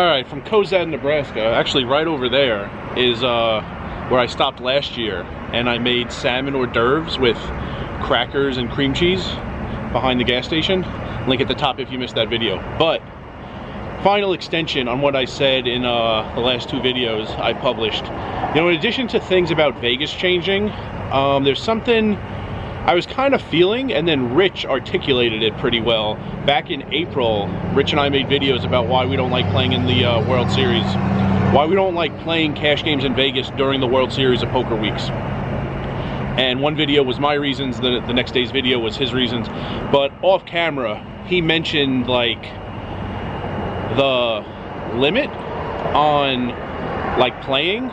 Alright, from Cozad, Nebraska, actually right over there is where I stopped last year, and I made salmon hors d'oeuvres with crackers and cream cheese behind the gas station. Link at the top if you missed that video. But final extension on what I said in the last two videos I published. You know, in addition to things about Vegas changing, there's something I was kind of feeling, and then Rich articulated it pretty well. Back in April, Rich and I made videos about why we don't like playing in the World Series. Why we don't like playing cash games in Vegas during the World Series of Poker Weeks. And one video was my reasons, the next day's video was his reasons. But off camera, he mentioned like the limit on like playing,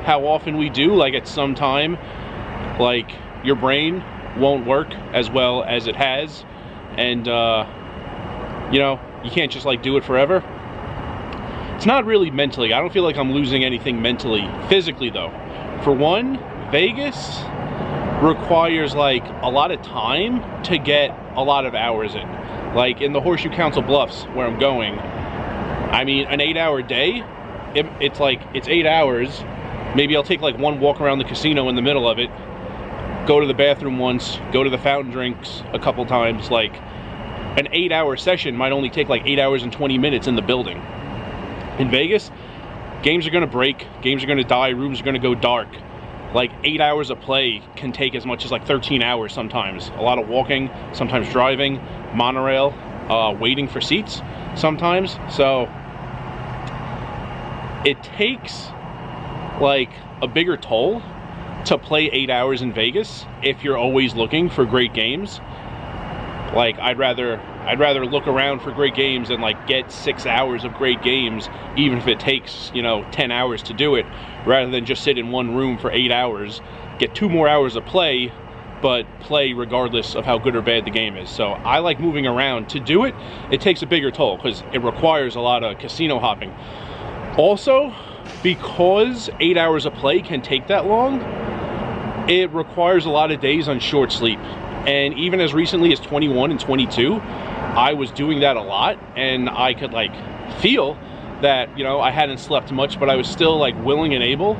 how often we do, like at some time, like your brain won't work as well as it has, and you know, you can't just like do it forever. It's not really mentally. I don't feel like I'm losing anything mentally. Physically though, for one, Vegas requires like a lot of time to get a lot of hours in. Like in the Horseshoe Council Bluffs where I'm going, I mean, an 8-hour day, it's like, it's 8 hours. Maybe I'll take like one walk around the casino in the middle of it, go to the bathroom once, go to the fountain drinks a couple times. Like an 8-hour session might only take like 8 hours and 20 minutes in the building. In Vegas, games are gonna break, games are gonna die, rooms are gonna go dark. Like 8 hours of play can take as much as like 13 hours sometimes. A lot of walking, sometimes driving, monorail, waiting for seats sometimes. So it takes like a bigger toll to play 8 hours in Vegas if you're always looking for great games. Like I'd rather look around for great games and like get 6 hours of great games, even if it takes, you know, 10 hours to do it, rather than just sit in one room for 8 hours, get 2 more hours of play, but play regardless of how good or bad the game is. So I like moving around. To do it, it takes a bigger toll because it requires a lot of casino hopping. Also, because 8 hours of play can take that long, it requires a lot of days on short sleep. And even as recently as 21 and 22, I was doing that a lot, and I could like feel that, you know, I hadn't slept much, but I was still like willing and able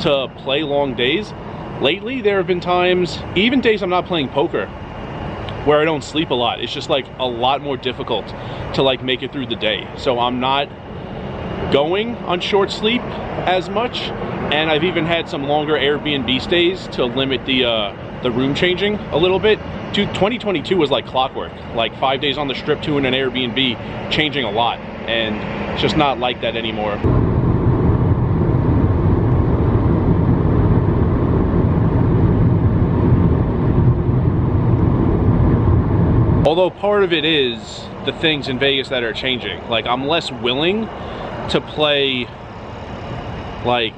to play long days. Lately, there have been times, even days I'm not playing poker, where I don't sleep a lot. It's just like a lot more difficult to like make it through the day. So I'm not going on short sleep as much, and I've even had some longer Airbnb stays to limit the room changing a little bit. 2022 was like clockwork, like 5 days on the strip, 2 in an Airbnb, changing a lot, and it's just not like that anymore. Although part of it is the things in Vegas that are changing. Like I'm less willing to play, like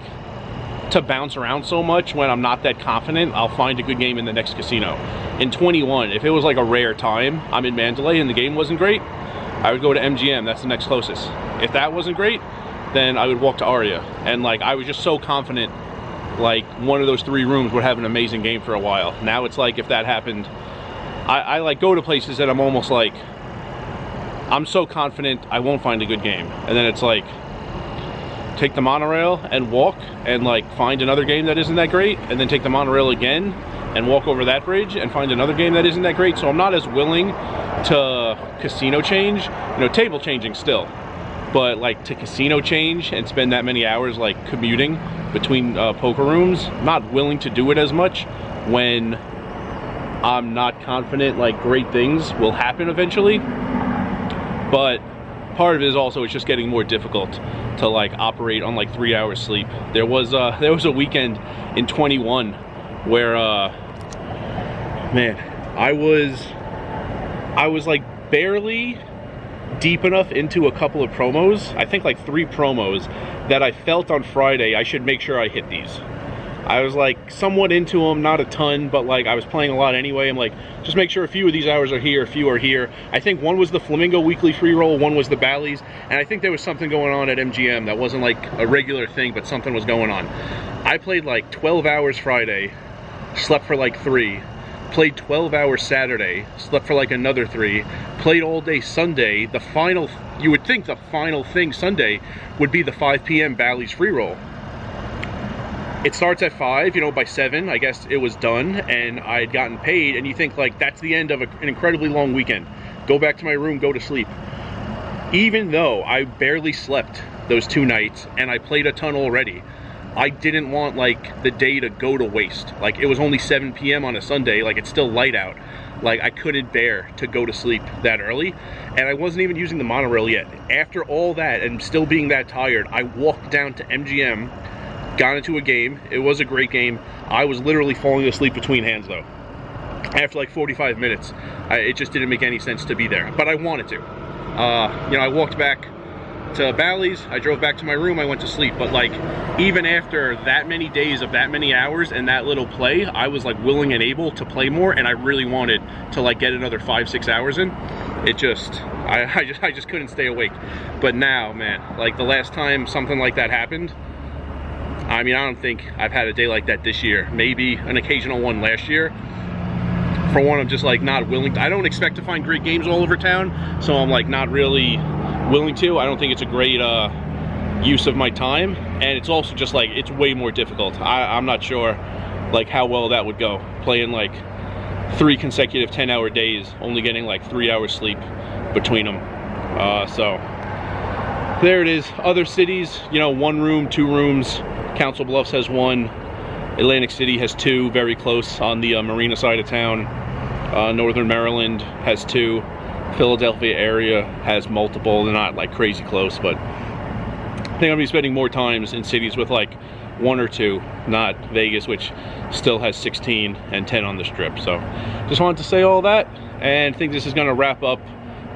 to bounce around so much when I'm not that confident I'll find a good game in the next casino. In 21, if it was like a rare time, I'm in Mandalay and the game wasn't great, I would go to MGM, that's the next closest. If that wasn't great, then I would walk to Aria. And like I was just so confident like one of those 3 rooms would have an amazing game for a while. Now it's like if that happened, I like go to places that I'm almost like, I'm so confident I won't find a good game. And then it's like, take the monorail and walk and like find another game that isn't that great, and then take the monorail again and walk over that bridge and find another game that isn't that great. So I'm not as willing to casino change, you know, table changing still, but like to casino change and spend that many hours like commuting between poker rooms, not willing to do it as much when I'm not confident like great things will happen eventually. But part of it is also it's just getting more difficult to like operate on like 3 hours sleep. There was a weekend in 21 where man, I was like barely deep enough into a couple of promos, I think like 3 promos, that I felt on Friday I should make sure I hit these. I was like somewhat into them, not a ton, but like I was playing a lot anyway. I'm like, just make sure a few of these hours are here, a few are here. I think one was the Flamingo weekly free roll, one was the Bally's, and I think there was something going on at MGM that wasn't like a regular thing, but something was going on. I played like 12 hours Friday, slept for like 3, played 12 hours Saturday, slept for like another 3, played all day Sunday. The final, you would think the final thing Sunday would be the 5 p.m. Bally's free roll. It starts at 5, you know, by 7, I guess it was done, and I had gotten paid, and you think, like, that's the end of an incredibly long weekend. Go back to my room, go to sleep. Even though I barely slept those 2 nights, and I played a ton already, I didn't want, like, the day to go to waste. Like, it was only 7 p.m. on a Sunday, like, it's still light out. Like, I couldn't bear to go to sleep that early, and I wasn't even using the monorail yet. After all that, and still being that tired, I walked down to MGM, got into a game. It was a great game. I was literally falling asleep between hands, though. After like 45 minutes, it just didn't make any sense to be there, but I wanted to. You know, I walked back to Bally's, I drove back to my room, I went to sleep, but like, even after that many days of that many hours and that little play, I was like willing and able to play more, and I really wanted to like get another 5-6 hours in. It just, I just couldn't stay awake. But now, man, like the last time something like that happened, I mean, I don't think I've had a day like that this year. Maybe an occasional one last year. For one, I'm just like not willing. I don't expect to find great games all over town, so I'm like not really willing to. I don't think it's a great use of my time, and it's also just like it's way more difficult. I'm not sure like how well that would go, playing like 3 consecutive 10-hour days, only getting like 3 hours sleep between them. So there it is. Other cities, you know, 1 room, 2 rooms. Council Bluffs has 1, Atlantic City has 2, very close on the marina side of town. Northern Maryland has 2, Philadelphia area has multiple. They're not like crazy close, but I think I'm gonna be spending more times in cities with like 1 or 2, not Vegas, which still has 16 and 10 on the strip. So just wanted to say all that, and I think this is gonna wrap up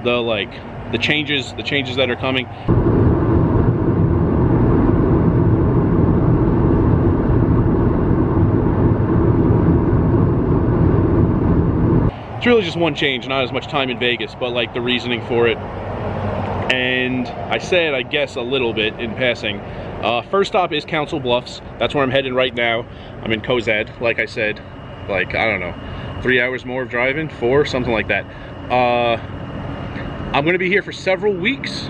the changes that are coming. It's really just one change, not as much time in Vegas, but like the reasoning for it. And I said, I guess, a little bit in passing. First stop is Council Bluffs. That's where I'm heading right now. I'm in Cozad, like I said, like, I don't know, 3 hours more of driving, 4, something like that. I'm gonna be here for several weeks.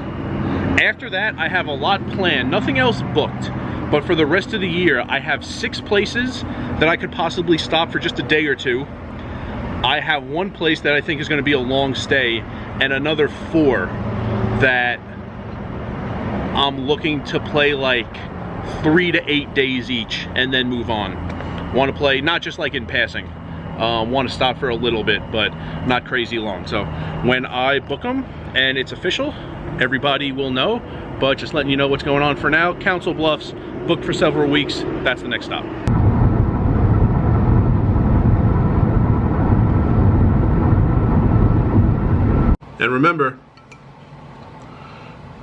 After that, I have a lot planned, nothing else booked. But for the rest of the year, I have 6 places that I could possibly stop for just a day or 2. I have 1 place that I think is going to be a long stay, and another 4 that I'm looking to play like 3 to 8 days each and then move on. Want to play not just like in passing, want to stop for a little bit, but not crazy long. So when I book them and it's official, everybody will know, but just letting you know what's going on for now. Council Bluffs, booked for several weeks. That's the next stop. And remember,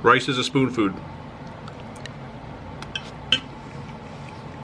rice is a spoon food.